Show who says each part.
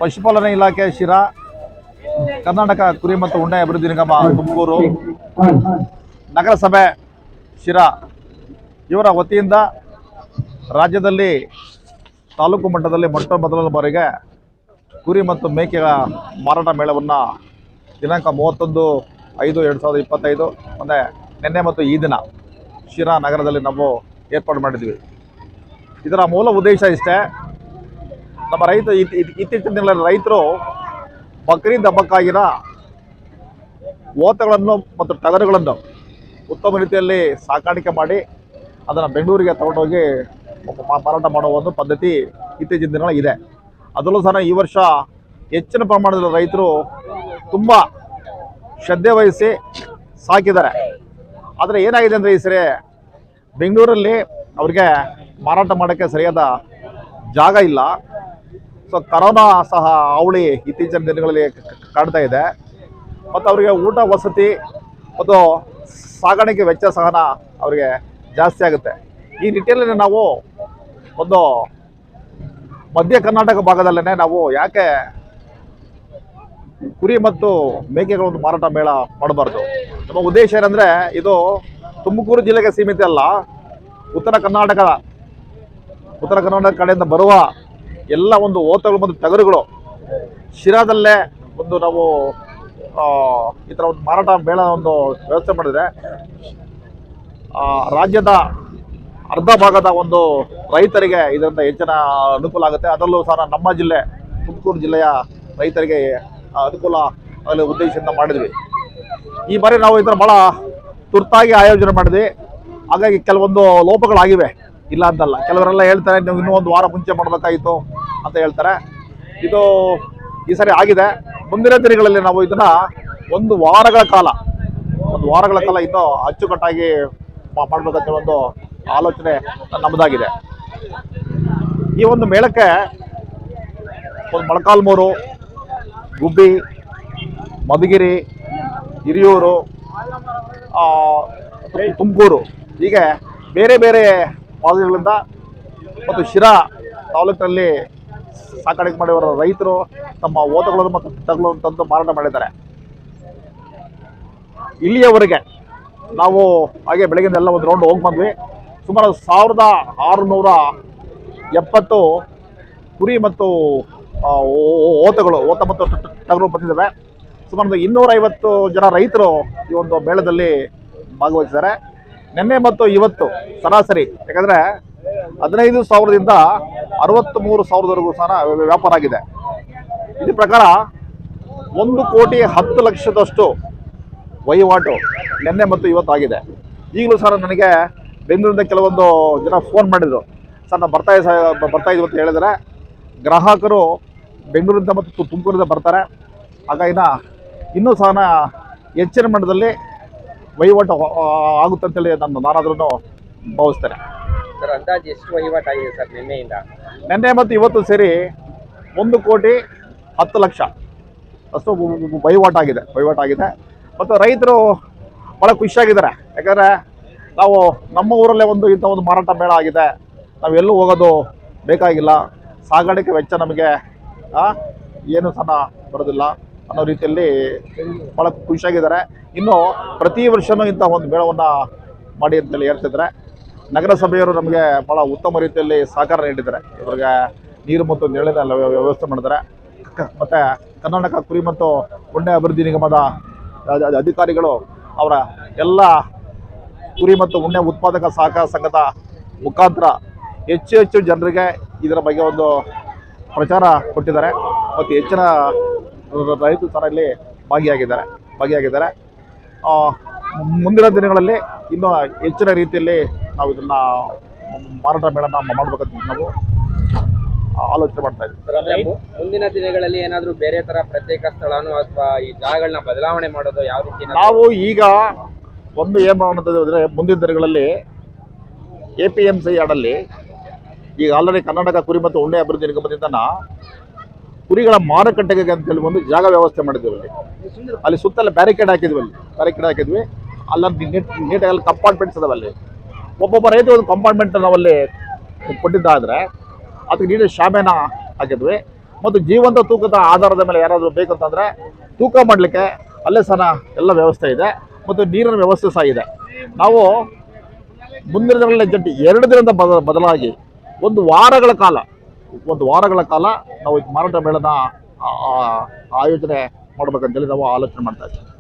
Speaker 1: ಪಶುಪಾಲನಾ ಇಲಾಖೆ ಶಿರಾ, ಕರ್ನಾಟಕ ಕುರಿ ಮತ್ತು ಉಣ್ಣೆ ಅಭಿವೃದ್ಧಿ ನಿಗಮ ತುಮಕೂರು, ನಗರಸಭೆ ಶಿರಾ ಇವರ ವತಿಯಿಂದ ರಾಜ್ಯದಲ್ಲಿ ತಾಲೂಕು ಮಟ್ಟದಲ್ಲಿ ಮೊದಲ ಬಾರಿಗೆ ಕುರಿ ಮತ್ತು ಮೇಕೆಗಳ ಮಾರಾಟ ಮೇಳವನ್ನು ದಿನಾಂಕ 31/5/2025 ಅಂದರೆ ನಿನ್ನೆ ಮತ್ತು ಈ ದಿನ ಶಿರಾ ನಗರದಲ್ಲಿ ನಾವು ಏರ್ಪಾಡು ಮಾಡಿದ್ವಿ. ಇದರ ಮೂಲ ಉದ್ದೇಶ ಇಷ್ಟೇ, ನಮ್ಮ ಇತ್ತೀಚಿನ ದಿನಗಳಲ್ಲಿ ರೈತರು ಬಕ್ರೀದ್ ಹಬ್ಬಕ್ಕಾಗಿರೋ ಓತಗಳನ್ನು ಮತ್ತು ಟಗರುಗಳನ್ನು ಉತ್ತಮ ರೀತಿಯಲ್ಲಿ ಸಾಕಾಣಿಕೆ ಮಾಡಿ ಅದನ್ನು ಬೆಂಗಳೂರಿಗೆ ತಗೊಂಡೋಗಿ ಮಾರಾಟ ಮಾಡುವ ಒಂದು ಪದ್ಧತಿ ಇತ್ತೀಚಿನ ದಿನಗಳಲ್ಲಿ ಇದೆ. ಅದರಲ್ಲೂ ಸಹ ಈ ವರ್ಷ ಹೆಚ್ಚಿನ ಪ್ರಮಾಣದಲ್ಲಿ ರೈತರು ತುಂಬ ಶ್ರದ್ಧೆ ವಹಿಸಿ ಸಾಕಿದ್ದಾರೆ. ಆದರೆ ಏನಾಗಿದೆ ಅಂದರೆ ಈ ಸರಿ ಬೆಂಗಳೂರಲ್ಲಿ ಅವರಿಗೆ ಮಾರಾಟ ಮಾಡೋಕ್ಕೆ ಸರಿಯಾದ ಜಾಗ ಇಲ್ಲ. ಸೊ ಕರೋನಾ ಸಹ ಅವಳಿ ಇತ್ತೀಚಿನ ದಿನಗಳಲ್ಲಿ ಕಾಡ್ತಾ ಇದೆ ಮತ್ತು ಅವರಿಗೆ ಊಟ ವಸತಿ ಮತ್ತು ಸಾಗಾಣಿಕೆ ವೆಚ್ಚ ಸಹ ಅವರಿಗೆ ಜಾಸ್ತಿ ಆಗುತ್ತೆ. ಈ ನಿಟ್ಟಿನಲ್ಲಿ ನಾವು ಒಂದು ಮಧ್ಯ ಕರ್ನಾಟಕ ಭಾಗದಲ್ಲೇ ನಾವು ಯಾಕೆ ಕುರಿ ಮತ್ತು ಮೇಕೆಗಳ ಒಂದು ಮಾರಾಟ ಮೇಳ ಮಾಡಬಾರ್ದು. ನಮ್ಮ ಉದ್ದೇಶ ಏನಂದರೆ ಇದು ತುಮಕೂರು ಜಿಲ್ಲೆಗೆ ಸೀಮಿತ ಅಲ್ಲ, ಉತ್ತರ ಕರ್ನಾಟಕ ಕಡೆಯಿಂದ ಬರುವ ಎಲ್ಲ ಒಂದು ಓತಗಳು ಮತ್ತು ಟಗರುಗಳು ಶಿರಾದಲ್ಲೇ ಒಂದು ನಾವು ಈ ಥರ ಒಂದು ಮಾರಾಟ ಮೇಳ ಒಂದು ವ್ಯವಸ್ಥೆ ಮಾಡಿದರೆ ರಾಜ್ಯದ ಅರ್ಧ ಭಾಗದ ಒಂದು ರೈತರಿಗೆ ಇದರಿಂದ ಹೆಚ್ಚಿನ ಅನುಕೂಲ ಆಗುತ್ತೆ. ಅದರಲ್ಲೂ ಸಹ ನಮ್ಮ ಜಿಲ್ಲೆ ತುಮಕೂರು ಜಿಲ್ಲೆಯ ರೈತರಿಗೆ ಅನುಕೂಲ ಆಗಲಿ ಉದ್ದೇಶದಿಂದ ಮಾಡಿದ್ವಿ. ಈ ಬಾರಿ ನಾವು ಇದರ ಭಾಳ ತುರ್ತಾಗಿ ಆಯೋಜನೆ ಮಾಡಿದ್ವಿ. ಹಾಗಾಗಿ ಕೆಲವೊಂದು ಲೋಪಗಳಾಗಿವೆ, ಇಲ್ಲ ಅಂತಲ್ಲ. ಕೆಲವರೆಲ್ಲ ಹೇಳ್ತಾರೆ ನೀವು ಇನ್ನೂ ಒಂದು ವಾರ ಮುಂಚೆ ಮಾಡಬೇಕಾಗಿತ್ತು ಅಂತ ಹೇಳ್ತಾರೆ. ಇದು ಈ ಸರಿ ಆಗಿದೆ. ಮುಂದಿನ ದಿನಗಳಲ್ಲಿ ನಾವು ಇದನ್ನು ಒಂದು ವಾರಗಳ ಕಾಲ ಇನ್ನೂ ಅಚ್ಚುಕಟ್ಟಾಗಿ ಮಾಡಬೇಕಂತ ಒಂದು ಆಲೋಚನೆ ನಮ್ಮದಾಗಿದೆ. ಈ ಒಂದು ಮೇಳಕ್ಕೆ ಒಂದು ಮೊಳಕಾಲ್ಮೂರು, ಗುಬ್ಬಿ, ಮಧುಗಿರಿ, ಹಿರಿಯೂರು, ತುಮಕೂರು ಹೀಗೆ ಬೇರೆ ಬೇರೆ ಭಾಗಗಳಿಂದ ಮತ್ತು ಶಿರಾ ತಾಲೂಕಿನಲ್ಲಿ ಸಾಕಾಣಿಕೆ ಮಾಡಿರುವ ರೈತರು ತಮ್ಮ ಓತಗಳನ್ನು ಮತ್ತು ಟಗರುಗಳನ್ನು ತಂದು ಮಾರಾಟ ಮಾಡಿದ್ದಾರೆ. ಇಲ್ಲಿಯವರೆಗೆ ನಾವು ಹಾಗೆ ಬೆಳಗಿನ ಎಲ್ಲ ಒಂದು ರೌಂಡ್ ಹೋಗಿ ಬಂದ್ವಿ. ಸುಮಾರು 1670 ಕುರಿ ಮತ್ತು ಓತ ಮತ್ತು ಟಗರು ಬಂದಿದ್ದಾವೆ. ಸುಮಾರು 250 ಜನ ರೈತರು ಈ ಒಂದು ಮೇಳದಲ್ಲಿ ಭಾಗವಹಿಸಿದ್ದಾರೆ. ನಿನ್ನೆ ಮತ್ತು ಇವತ್ತು ಸರಾಸರಿ ಯಾಕಂದರೆ 15,000ದಿಂದ 63,000ವರೆಗೂ ಸಹ ವ್ಯಾಪಾರ ಆಗಿದೆ. ಇದ್ರ ಪ್ರಕಾರ 1,10,00,000ದಷ್ಟು ವಹಿವಾಟು ನಿನ್ನೆ ಮತ್ತು ಇವತ್ತು ಆಗಿದೆ. ಈಗಲೂ ಸರ್ ನನಗೆ ಬೆಂಗಳೂರಿಂದ ಕೆಲವೊಂದು ಜನ ಫೋನ್ ಮಾಡಿದರು, ಸರ್ ನಾವು ಬರ್ತಾ ಇದ್ದೀವಿ ಅಂತ ಹೇಳಿದರೆ ಗ್ರಾಹಕರು ಬೆಂಗಳೂರಿಂದ ಮತ್ತು ತುಮಕೂರಿಂದ ಬರ್ತಾರೆ. ಹಾಗಾಗಿ ಇನ್ನೂ ಸಹ ಹೆಚ್ಚಿನ ಮಟ್ಟದಲ್ಲಿ ವಹಿವಾಟು ಆಗುತ್ತೆ ಅಂತೇಳಿ ನಾನಾದ್ರೂ ಭಾವಿಸ್ತೇನೆ.
Speaker 2: ಸರ್ ಅಂದಾಜು ಎಷ್ಟು ವಹಿವಾಟಾಗಿದೆ ಸರ್
Speaker 1: ನಿನ್ನೆ ಮತ್ತು ಇವತ್ತು ಸೇರಿ 1,10,00,000 ಅಷ್ಟು ವಹಿವಾಟಾಗಿದೆ. ಮತ್ತು ರೈತರು ಭಾಳ ಖುಷಿಯಾಗಿದ್ದಾರೆ. ಯಾಕಂದರೆ ನಾವು ನಮ್ಮ ಊರಲ್ಲೇ ಇಂಥ ಒಂದು ಮಾರಾಟ ಮೇಳ ಆಗಿದೆ, ನಾವು ಎಲ್ಲೂ ಹೋಗೋದು ಬೇಕಾಗಿಲ್ಲ, ಸಾಗಾಣಿಕೆ ವೆಚ್ಚ ನಮಗೆ ಏನು ಸಹ ಬರೋದಿಲ್ಲ ಅನ್ನೋ ರೀತಿಯಲ್ಲಿ ಭಾಳ ಖುಷಿಯಾಗಿದ್ದಾರೆ. ಇನ್ನು ಪ್ರತಿ ವರ್ಷವೂ ಇಂಥ ಒಂದು ಮೇಳವನ್ನು ಮಾಡಿ ಅಂತೇಳಿ ಹೇಳ್ತಿದ್ದಾರೆ. ನಗರಸಭೆಯವರು ನಮಗೆ ಭಾಳ ಉತ್ತಮ ರೀತಿಯಲ್ಲಿ ಸಹಕಾರ ನೀಡಿದ್ದಾರೆ. ಇವ್ರಿಗೆ ನೀರು ಮತ್ತು ನೆರಳಿನ ವ್ಯವಸ್ಥೆ ಮಾಡಿದ್ದಾರೆ. ಮತ್ತು ಕರ್ನಾಟಕ ಕುರಿ ಮತ್ತು ಉಣ್ಣೆ ಅಭಿವೃದ್ಧಿ ನಿಗಮದ ಅಧಿಕಾರಿಗಳು ಅವರ ಎಲ್ಲ ಕುರಿ ಮತ್ತು ಉಣ್ಣೆ ಉತ್ಪಾದಕ ಸಹಕಾರ ಸಂಘದ ಮುಖಾಂತರ ಹೆಚ್ಚು ಜನರಿಗೆ ಇದರ ಬಗ್ಗೆ ಒಂದು ಪ್ರಚಾರ ಕೊಟ್ಟಿದ್ದಾರೆ. ಮತ್ತು ಹೆಚ್ಚಿನ ರೈತರು ಸಹ ಇಲ್ಲಿ ಭಾಗಿಯಾಗಿದ್ದಾರೆ. ಮುಂದಿನ ದಿನಗಳಲ್ಲಿ ಇನ್ನೂ ಹೆಚ್ಚಿನ ರೀತಿಯಲ್ಲಿ ನಾವು ಇದನ್ನು ಮಾರಾಟ ಮೇಳನ ಮಾಡಬೇಕಂತ ನಾವು ಆಲೋಚನೆ ಮಾಡ್ತಾ ಇದ್ದೀವಿ.
Speaker 2: ಮುಂದಿನ ದಿನಗಳಲ್ಲಿ ಏನಾದರೂ ಬೇರೆ ಥರ ಪ್ರತ್ಯೇಕ ಸ್ಥಳನೋ ಅಥವಾ ಈ ಜಾಗಗಳನ್ನ ಬದಲಾವಣೆ ಮಾಡೋದು ಯಾವ ರೀತಿ?
Speaker 1: ನಾವು ಈಗ ಒಂದು ಏನು ಮಾಡೋದಂದರೆ ಮುಂದಿನ ದಿನಗಳಲ್ಲಿ APMC ಯಾರ್ಡಲ್ಲಿ ಈಗ ಆಲ್ರೆಡಿ ಕರ್ನಾಟಕ ಕುರಿ ಮತ್ತು ಉಣ್ಣೆ ಅಭಿವೃದ್ಧಿ ನಿಗಮದಿಂದ ಕುರಿಗಳ ಮಾರುಕಟ್ಟೆಗೆ ಅಂತೇಳಿ ಒಂದು ಜಾಗ ವ್ಯವಸ್ಥೆ ಮಾಡಿದ್ದೀವಿ. ಅಲ್ಲಿ ಸುತ್ತಲೇ ಬ್ಯಾರಿಕೇಡ್ ಹಾಕಿದ್ವಿ. ಅಲ್ಲೊಂದು ನೀಟಾಗಿ ಕಂಪಾರ್ಟ್ಮೆಂಟ್ಸ್ ಅದಾವಲ್ಲಿ. ಒಬ್ಬೊಬ್ಬ ರೈತ ಒಂದು ಕಂಪಾರ್ಟ್ಮೆಂಟ್ ನಾವಲ್ಲಿ ಕೊಟ್ಟಿದ್ದಾದರೆ ಅದಕ್ಕೆ ನೀಟಾಗಿ ಶಾಮಿಯಾನ ಹಾಕಿದ್ವಿ. ಮತ್ತು ಜೀವಂತ ತೂಕದ ಆಧಾರದ ಮೇಲೆ ಯಾರಾದರೂ ಬೇಕಂತಂದರೆ ತೂಕ ಮಾಡಲಿಕ್ಕೆ ಅಲ್ಲೇ ಸಹ ಎಲ್ಲ ವ್ಯವಸ್ಥೆ ಇದೆ ಮತ್ತು ನೀರಿನ ವ್ಯವಸ್ಥೆ ಸಹ ಇದೆ. ನಾವು ಮುಂದಿನ ದಿನಗಳಲ್ಲಿ ಜಂಟಿ 2 ದಿನದ ಬದಲಾಗಿ ಒಂದು ವಾರಗಳ ಕಾಲ ನಾವು ಈ ಮಾರಾಟ ಮೇಳನ ಆಯೋಜನೆ ಮಾಡ್ಬೇಕಂತೇಳಿ ನಾವು ಆಲೋಚನೆ ಮಾಡ್ತಾ ಇದ್ದೀವಿ.